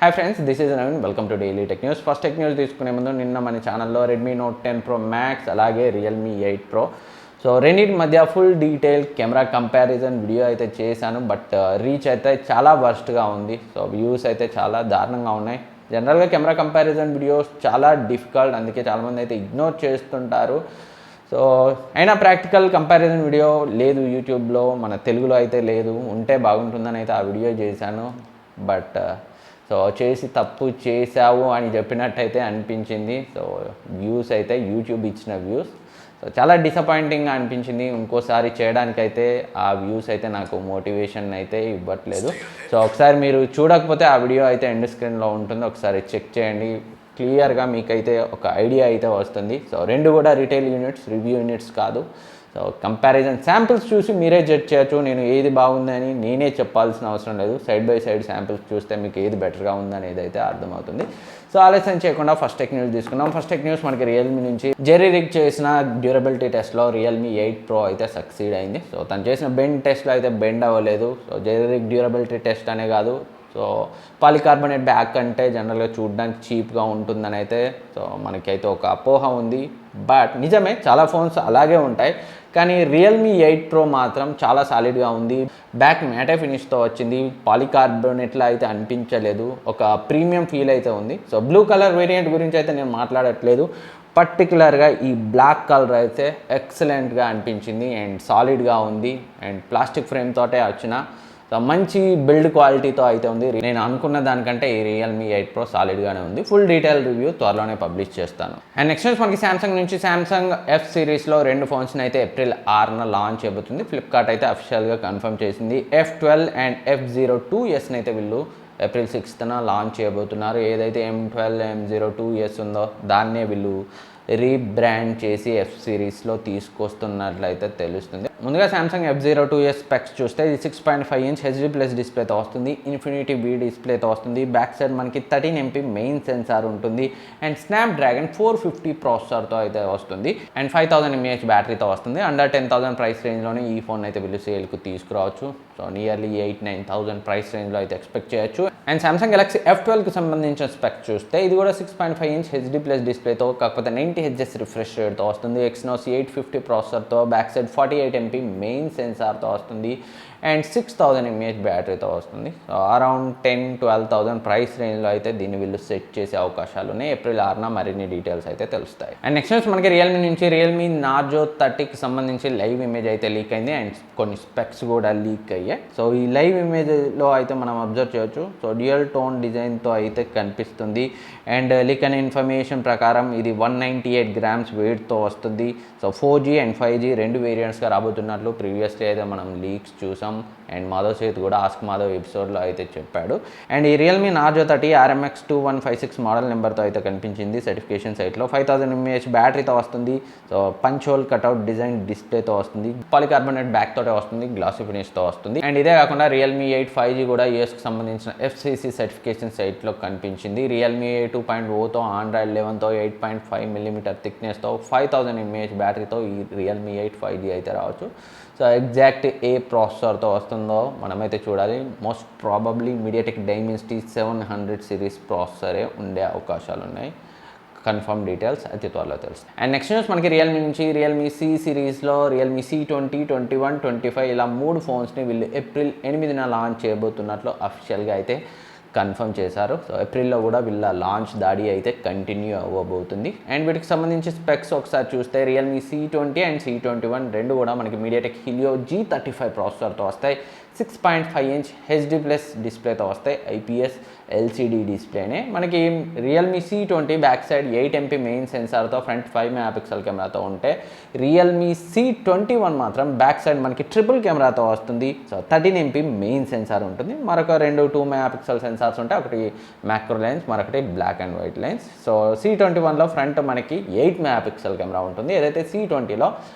Hi friends, this is Naveen. Welcome to daily tech news. First tech news తీసుకునే ముందు నిన్న మన ఛానల్లో రెడ్మీ నోట్ 10 ప్రో మ్యాక్స్ అలాగే రియల్మీ 8 ప్రో సో రెండింటి మధ్య full detail camera comparison video అయితే చేశాను. బట్ రీచ్ అయితే చాలా వర్స్ట్గా ఉంది. సో వ్యూస్ అయితే చాలా దారుణంగా ఉన్నాయి. జనరల్గా కెమెరా కంపారిజన్ వీడియోస్ చాలా డిఫికల్ట్, అందుకే చాలామంది అయితే ఇగ్నోర్ చేస్తుంటారు. సో అయినా ప్రాక్టికల్ కంపారిజన్ వీడియో లేదు యూట్యూబ్లో, మన తెలుగులో అయితే లేదు. ఉంటే బాగుంటుందని అయితే ఆ వీడియో చేశాను. బట్ సో చేసి తప్పు చేశావు అని చెప్పినట్టయితే అనిపించింది. సో వ్యూస్ అయితే యూట్యూబ్ ఇచ్చిన వ్యూస్ సో చాలా డిసప్పాయింటింగ్గా అనిపించింది. ఇంకోసారి చేయడానికైతే ఆ వ్యూస్ అయితే నాకు మోటివేషన్ అయితే ఇవ్వట్లేదు. సో ఒకసారి మీరు చూడకపోతే ఆ వీడియో అయితే ఎండ్ స్క్రీన్లో ఉంటుంది, ఒకసారి చెక్ చేయండి. క్లియర్గా మీకైతే ఒక ఐడియా అయితే వస్తుంది. సో రెండు కూడా రిటైల్ యూనిట్స్, రివ్యూ యూనిట్స్ కాదు. సో కంపారిజన్ శాంపిల్స్ చూసి మీరే జడ్జ్ చేయొచ్చు. నేను ఏది బాగుందని నేనే చెప్పాల్సిన అవసరం లేదు. సైడ్ బై సైడ్ శాంపిల్స్ చూస్తే మీకు ఏది బెటర్గా ఉందనేది అయితే అర్థమవుతుంది. సో ఆలస్యం చేయకుండా ఫస్ట్ టెక్ న్యూస్ తీసుకున్నాం. ఫస్ట్ టెక్ న్యూస్ మనకి రియల్మీ నుంచి జెర్రీ రిగ్ చేసిన డ్యూరబిలిటీ టెస్ట్లో రియల్మీ 8 ప్రో అయితే సక్సీడ్ అయింది. సో తను చేసిన బెండ్ టెస్ట్లో అయితే బెండ్ అవ్వలేదు. సో జెర్రీ రిగ్ డ్యూరబిలిటీ టెస్ట్ అనే కాదు, సో పాలికార్బోనేట్ బ్యాక్ అంటే జనరల్గా చూడడానికి చీప్గా ఉంటుందని అయితే సో మనకైతే ఒక అపోహ ఉంది. బట్ నిజమే, చాలా ఫోన్స్ అలాగే ఉంటాయి. కానీ రియల్మీ 8 ప్రో మాత్రం చాలా సాలిడ్గా ఉంది. బ్యాక్ మ్యాటే ఫినిష్తో వచ్చింది. పాలికార్బోనేట్లో అయితే అనిపించలేదు, ఒక ప్రీమియం ఫీల్ అయితే ఉంది. సో బ్లూ కలర్ వేరియంట్ గురించి అయితే నేను మాట్లాడట్లేదు. పర్టికులర్గా ఈ బ్లాక్ కలర్ అయితే ఎక్సలెంట్గా అనిపించింది అండ్ సాలిడ్గా ఉంది అండ్ ప్లాస్టిక్ ఫ్రేమ్ తోటే వచ్చిన సో మంచి బిల్డ్ క్వాలిటీతో అయితే ఉంది. నేను అనుకున్న దానికంటే ఈ రియల్మీ 8 ప్రో సాలిడ్గానే ఉంది. ఫుల్ డీటెయిల్ రివ్యూ త్వరలోనే పబ్లిష్ చేస్తాను. అండ్ నెక్స్ట్ మనకి సామ్సంగ్ నుంచి సామ్సంగ్ ఎఫ్ సిరీస్లో 2 ఫోన్స్ని అయితే ఏప్రిల్ 6న లాంచ్ చేయబోతుంది. ఫ్లిప్కార్ట్ అయితే అఫిషియల్గా కన్ఫర్మ్ చేసింది. F12 అండ్ F02Sని అయితే వీళ్ళు ఏప్రిల్ 6న లాంచ్ చేయబోతున్నారు. ఏదైతే M12, M02S ఉందో దాన్నే వీళ్ళు రీబ్రాండ్ చేసి ఎఫ్ సిరీస్లో తీసుకొస్తున్నట్లయితే తెలుస్తుంది. ముందుగా సామ్సంగ్ F02S స్పెక్స్ చూస్తే ఇది 6.5 ఇంచ్ హెచ్డి ప్లస్ డిస్ప్లేతో వస్తుంది. ఇన్ఫినిటీ బీ డిస్ప్లేతో వస్తుంది. బ్యాక్ సైడ్ మనకి 13 MP మెయిన్ సెన్సార్ ఉంటుంది అండ్ స్నాప్డ్రాగన్ 450 ప్రాసెసర్తో అయితే వస్తుంది అండ్ 5000 mAh బ్యాటరీతో వస్తుంది. అండర్ 10,000 ప్రైస్ రేంజ్లోనే ఈ ఫోన్ అయితే వీళ్ళు సేల్కు తీసుకురావచ్చు. సో నియర్లీ 8,000-9,000 ప్రైస్ రేంజ్లో అయితే ఎక్స్పెక్ట్ చేయొచ్చు. అండ్ సామ్సంగ్ గెలాక్సీ F12కి సంబంధించిన స్పెక్స్ చూస్తే ఇది కూడా 6.5 ఇంచ్ హెచ్డి ప్లస్ డిస్ప్లేతో, కాకపోతే 90 Hz రిఫ్రెష్ రేట్తో వస్తుంది. Exynos 850 ప్రాసెసర్తో, బ్యాక్ సైడ్ 48 MP మెయిన్ సెన్సార్తో వస్తుంది అండ్ 6000 mAh బ్యాటరీతో వస్తుంది. సో అరౌండ్ 10,000-12,000 ప్రైస్ రేంజ్లో అయితే దీన్ని వీళ్ళు సెట్ చేసే అవకాశాలు ఉన్నాయి. ఏప్రిల్ 6న మరిన్ని డీటెయిల్స్ అయితే తెలుస్తాయి. అండ్ నెక్స్ట్ మనకి రియల్మీ నుంచి రియల్మీ నార్జో 30కి సంబంధించి లైవ్ ఇమేజ్ అయితే లీక్ అయింది అండ్ కొన్ని స్పెక్స్ కూడా లీక్ అయ్యాయి. సో ఈ లైవ్ ఇమేజ్లో అయితే మనం అబ్జర్వ్ చేయొచ్చు. సో డ్యూయల్ టోన్ డిజైన్తో అయితే కనిపిస్తుంది అండ్ లీక్ అనే ఇన్ఫర్మేషన్ ప్రకారం ఇది 198 grams వెయిట్తో వస్తుంది. సో 4G అండ్ 5G రెండు వేరియంట్స్గా రాబోతున్నట్లు ప్రీవియస్లీ అయితే మనం లీక్స్ చూసాం అండ్ మాధవ్ సేత్ కూడా ఆస్క్ మాధవ్ ఎపిసోడ్లో అయితే చెప్పాడు. అండ్ ఈ రియల్మీ నార్జో 30 RMX 2156 మోడల్ నెంబర్తో అయితే కనిపించింది సర్టిఫికేషన్ సైట్లో. 5000 mAh బ్యాటరీతో వస్తుంది. So punch hole cutout design డిస్ప్లేతో వస్తుంది. పాలికార్బోనేట్ బ్యాక్ తోటే వస్తుంది, గ్లాసీ ఫినిష్తో వస్తుంది. అండ్ ఇదే కాకుండా రియల్మీ 8 5G కూడా యూఎస్కి సంబంధించిన FCC సర్టిఫికేషన్ సైట్లో కనిపించింది. రియల్మీ 2.0తో, ఆండ్రాయిడ్ 11తో, 8.5mm థిక్నెస్తో, 5000 mAh బ్యాటరీతో ఈ రియల్మీ 8 5G అయితే రావచ్చు. సో ఎగ్జాక్ట్ ఏ ప్రాసెసర్తో వస్తుందో మనమైతే చూడాలి. Most probably MediaTek Dimensity 700 series ప్రాసెసరే ఉండే అవకాశాలు ఉన్నాయి. కన్ఫర్మ్ డీటెయిల్స్ అయితే త్వరలో తెలుసు. అండ్ నెక్స్ట్ న్యూస్ మనకి రియల్మీ నుంచి రియల్మీ C సిరీస్లో రియల్మీ C20, 21, 25 ఇలా 3 ఫోన్స్ని వీళ్ళు ఏప్రిల్ 8న లాంచ్ చేయబోతున్నట్లు అఫిషియల్గా అయితే కన్ఫర్మ్ చేశారు. సో ఏప్రిల్లో కూడా వీళ్ళ లాంచ్ దాడి అయితే కంటిన్యూ అవ్వబోతుంది. అండ్ వీటికి సంబంధించి స్పెక్స్ ఒకసారి చూస్తే రియల్మీ C20 అండ్ C21 రెండు కూడా మనకి మీడియాటెక్ హీలియో G35 ప్రాసెసర్తో వస్తాయి. 6.5 ఇంచ్ హెచ్డి ప్లస్ డిస్ప్లేతో వస్తాయి. IPS LCD డిస్ప్లేనే. మనకి Realme C20 back side 8 MP main సెన్సార్తో, ఫ్రంట్ 5 MP కెమెరాతో ఉంటే రియల్మీ C21 మాత్రం బ్యాక్ సైడ్ మనకి ట్రిపుల్ కెమెరాతో వస్తుంది. సో 13 MP మెయిన్ సెన్సార్ ఉంటుంది. మరొక 2 MP సెన్సార్స్ ఉంటాయి. ఒకటి మ్యాక్రో లెన్స్, మరొకటి black and white lens. So C21లో ఫ్రంట్ మనకి 8 MP కెమెరా ఉంటుంది. ఏదైతే C20లో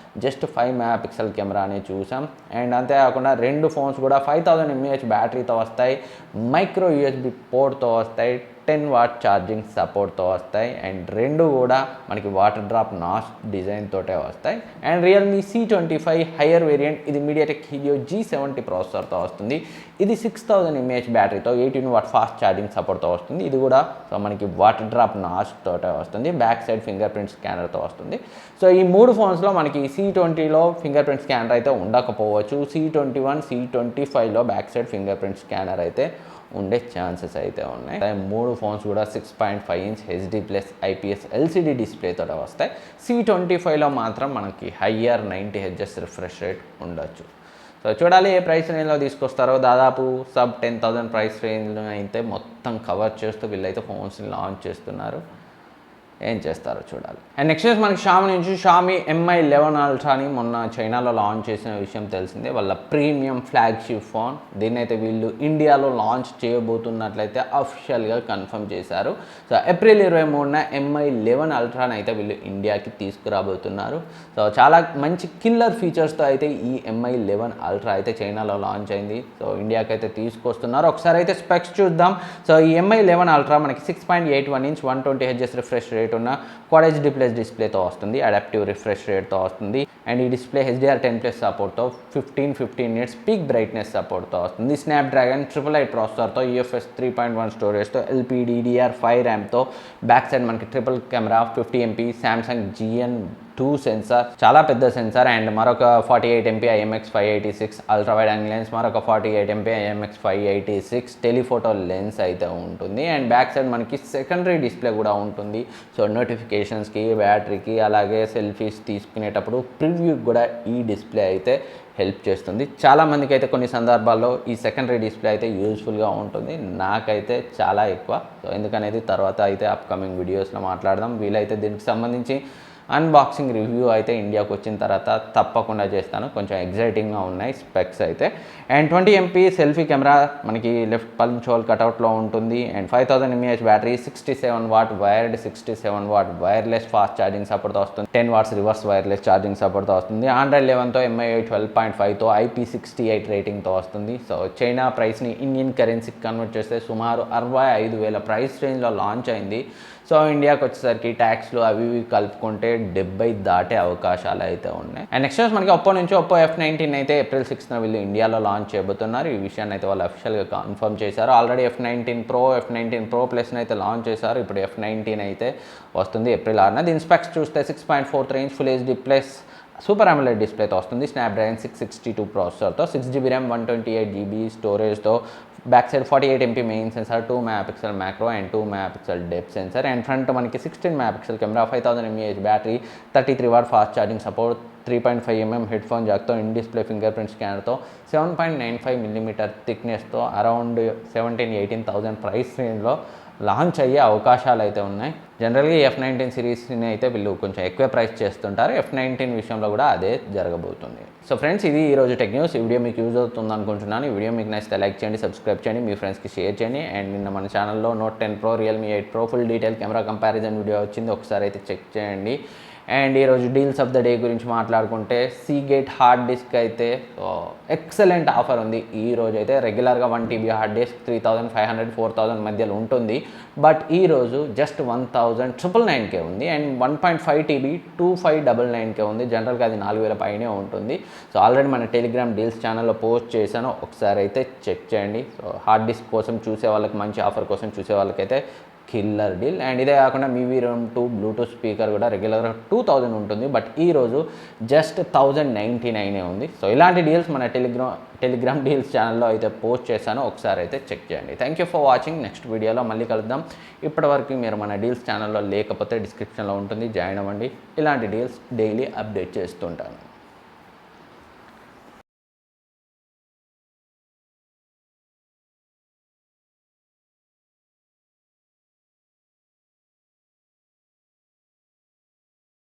జస్ట్ 5 MP కెమెరా అని చూసాం. అండ్ అంతేకాకుండా రెండు ఫోన్స్ కూడా 5000 mAh బ్యాటరీతో వస్తాయి. మైక్రో USB పోర్ట్తో వస్తాయి. 10 వాట్ ఛార్జింగ్ సపోర్ట్తో వస్తాయి అండ్ రెండు కూడా మనకి వాటర్ డ్రాప్ నాచ్ డిజైన్ తోటే వస్తాయి. And Realme C25 higher variant, ఇది మీడియాటెక్ హీలియో G70 ప్రాసెసర్తో వస్తుంది. ఇది 6000 mAh బ్యాటరీతో 18 వాట్ ఫాస్ట్ ఛార్జింగ్ సపోర్ట్తో వస్తుంది. ఇది కూడా సో మనకి వాటర్ డ్రాప్ నాచ్ తోటే వస్తుంది. బ్యాక్ సైడ్ ఫింగర్ ప్రింట్ స్కానర్తో వస్తుంది. సో ఈ 3 ఫోన్స్లో మనకి C20లో ఫింగర్ ప్రింట్ స్కానర్ అయితే ఉండకపోవచ్చు. C21, C25లో back side finger print scanner అయితే ఉండే ఛాన్సెస్ అయితే ఉన్నాయి. 3 ఫోన్స్ కూడా 6.5 ఇంచ్ HD+ IPS LCD డిస్ప్లేతో వస్తాయి. C25లో మాత్రం మనకి హయ్యర్ 90 Hz రిఫ్రెష్ రేట్ ఉండొచ్చు. సో చూడాలి ఏ ప్రైస్ రేంజ్లో తీసుకొస్తారో. దాదాపు సబ్ 10,000 ప్రైస్ రేంజ్లో అయితే మొత్తం కవర్ చేస్తూ వీళ్ళైతే ఫోన్స్ని లాంచ్ చేస్తున్నారు. ఏం చేస్తారో చూడాలి. అండ్ నెక్స్ట్ మనకి షామి నుంచి షామి MI11 అల్ట్రాని మొన్న చైనాలో లాంచ్ చేసిన విషయం తెలిసిందే. వాళ్ళ ప్రీమియం ఫ్లాగ్షిప్ ఫోన్, దీన్ని అయితే వీళ్ళు ఇండియాలో లాంచ్ చేయబోతున్నట్లయితే అఫిషియల్గా కన్ఫర్మ్ చేశారు. సో ఏప్రిల్ 23న MI11 అల్ట్రాని అయితే వీళ్ళు ఇండియాకి తీసుకురాబోతున్నారు. సో చాలా మంచి కిల్లర్ ఫీచర్స్తో అయితే ఈ MI11 అల్ట్రా అయితే చైనాలో లాంచ్ అయింది. సో ఇండియాకి అయితే తీసుకొస్తున్నారు. ఒకసారి అయితే స్పెక్స్ చూద్దాం. సో ఈ MI11 అల్ట్రా మనకి 6.81 ఇంచ్ 120 Hz రిఫ్రెష్ రేట్ ఉన్న క్వాడ్ HD+ డిస్ప్లేతో వస్తుంది. అడాప్టివ్ రిఫ్రెష్ రేట్తో వస్తుంది. అండ్ ఈ డిస్ప్లే HDR10+ సపోర్ట్తో 15 నిట్స్ పీక్ బ్రైట్నెస్ సపోర్ట్తో వస్తుంది. స్నాప్డ్రాగన్ 888 ప్రాసెసర్తో UFS 3.1 స్టోరేజ్తో LPDDR5 ర్యామ్తో బ్యాక్ సైడ్ మనకి triple camera 50 MP Samsung GN2 sensor, చాలా పెద్ద సెన్సార్. అండ్ మరొక 48 MP IMX586 ultra wide angle lens, మరొక 48 MP IMX586 టెలిఫోటో లెన్స్ అయితే ఉంటుంది. అండ్ బ్యాక్ సైడ్ మనకి సెకండరీ డిస్ప్లే కూడా ఉంటుంది. సో నోటిఫికేషన్స్కి, బ్యాటరీకి, అలాగే సెల్ఫీస్ తీసుకునేటప్పుడు ప్రివ్యూకి కూడా ఈ డిస్ప్లే అయితే హెల్ప్ చేస్తుంది. చాలామందికి అయితే కొన్ని సందర్భాల్లో ఈ సెకండరీ డిస్ప్లే అయితే యూజ్ఫుల్గా ఉంటుంది. నాకైతే చాలా ఎక్కువ. సో ఎందుకనేది తర్వాత అయితే అప్కమింగ్ వీడియోస్లో మాట్లాడదాం. వీలైతే దీనికి సంబంధించి అన్బాక్సింగ్ రివ్యూ అయితే ఇండియాకి వచ్చిన తర్వాత తప్పకుండా చేస్తాను. కొంచెం ఎగ్జైటింగ్గా ఉన్నాయి స్పెక్స్ అయితే. అండ్ 20 MP సెల్ఫీ కెమెరా మనకి లెఫ్ట్ పంచ్ హోల్ కటౌట్లో ఉంటుంది. And 5000 mAh battery, 67 what wired, 67 what wireless fast charging సపోర్ట్తో వస్తుంది. 10 వాట్స్ రివర్స్ వైర్లెస్ ఛార్జింగ్ సపోర్ట్తో వస్తుంది. Android 11తో MI 12.5తో IP68 రేటింగ్తో వస్తుంది. సో చైనా ప్రైస్ని ఇండియన్ కరెన్సీకి కన్వర్ట్ చేస్తే సుమారు 65,000 ప్రైస్ రేంజ్లో లాంచ్ అయింది. సో ఇండియాకి వచ్చేసరికి ట్యాక్స్లు అవి ఇవి కలుపుకుంటే 70 దాటే అవకాశాలు అయితే ఉన్నాయి. అండ్ నెక్స్ట్ మనకి ఒప్పో నుంచి ఒప్పో F19 అయితే ఏప్రిల్ 6న వీళ్ళు ఇండియాలో లాంచ్ చేయబోతున్నారు. ఈ విషయాన్ని అయితే వాళ్ళు అఫిషియల్గా కన్ఫర్మ్ చేశారు. Already F19 Pro, F19 Pro Plusని అయితే లాంచ్ చేశారు. ఇప్పుడు F19 అయితే వస్తుంది ఏప్రిల్ 6న. దీని స్పెక్స్ చూస్తే 6.43 inch full HD+ super AMOLED డిస్ప్లేతో వస్తుంది. స్నాప్డ్రాగన్ 662 ప్రాసెసర్తో 6GB ర్యామ్ 128GB స్టోరేజ్తో back side 48 MP main sensor, 2 MP macro and 2 MP depth sensor. And front మనకి 16 MP camera, 5000 mAh battery, 33 watt fast charging support, 3.5 mm head phone జాక్తో, in display finger print స్కానర్తో, 7.95 mm థిక్నెస్తో around 17,000-18,000 price రేంజ్లో launch అయ్యే అవకాశాలు అయితే ఉన్నాయి. జనరల్గా ఈ F19 సిరీస్ని అయితే వీళ్ళు కొంచెం ఎక్కువ ప్రైస్ చేస్తుంటారు. F19 విషయంలో కూడా అదే జరగబోతుంది. సో ఫ్రెండ్స్, ఇది ఈరోజు టెక్ న్యూస్. ఈ వీడియో మీకు యూజ్ అవుతుంది అనుకుంటున్నాను. ఈ వీడియో మీకు నచ్చితే లైక్ చేయండి, సబ్స్క్రైబ్ చేయండి, మీ ఫ్రెండ్స్కి షేర్ చేయండి. అండ్ నిన్న మన ఛానల్లో Note 10 Pro, Realme 8 Pro full detail camera comparison video వచ్చింది. ఒకసారి అయితే చెక్ చేయండి. అండ్ ఈరోజు డీల్స్ ఆఫ్ ద డే గురించి మాట్లాడుకుంటే సీగేట్ హార్డ్ డిస్క్ అయితే ఎక్సలెంట్ ఆఫర్ ఉంది. ఈ రోజు అయితే రెగ్యులర్గా 1 TB హార్డ్ డిస్క్ 3,500-4,000 మధ్యలో ఉంటుంది. బట్ ఈరోజు జస్ట్ 1,999కే ఉంది. అండ్ 1.5 TB 2,599కే ఉంది. జనరల్గా అది 4,000 పైనే ఉంటుంది. సో ఆల్రెడీ మన టెలిగ్రామ్ డీల్స్ ఛానల్లో పోస్ట్ చేశాను, ఒకసారి అయితే చెక్ చేయండి. సో హార్డ్ డిస్క్ కోసం చూసే వాళ్ళకి, మంచి ఆఫర్ కోసం చూసే వాళ్ళకైతే కిల్లర్ డీల్. అండ్ ఇదే కాకుండా MI11 బ్లూటూత్ స్పీకర్ కూడా రెగ్యులర్గా 2,000 ఉంటుంది. బట్ ఈరోజు జస్ట్ 1,099 ఉంది. సో ఇలాంటి డీల్స్ మన టెలిగ్రామ్ డీల్స్ ఛానల్లో అయితే పోస్ట్ చేశాను, ఒకసారి అయితే చెక్ చేయండి. Thank you for watching. Next వీడియోలో మళ్ళీ కలుద్దాం. ఇప్పటివరకు మీరు మన డీల్స్ ఛానల్లో లేకపోతే డిస్క్రిప్షన్లో ఉంటుంది, జాయిన్ అవ్వండి. ఇలాంటి డీల్స్ డైలీ అప్డేట్ చేస్తుంటాను.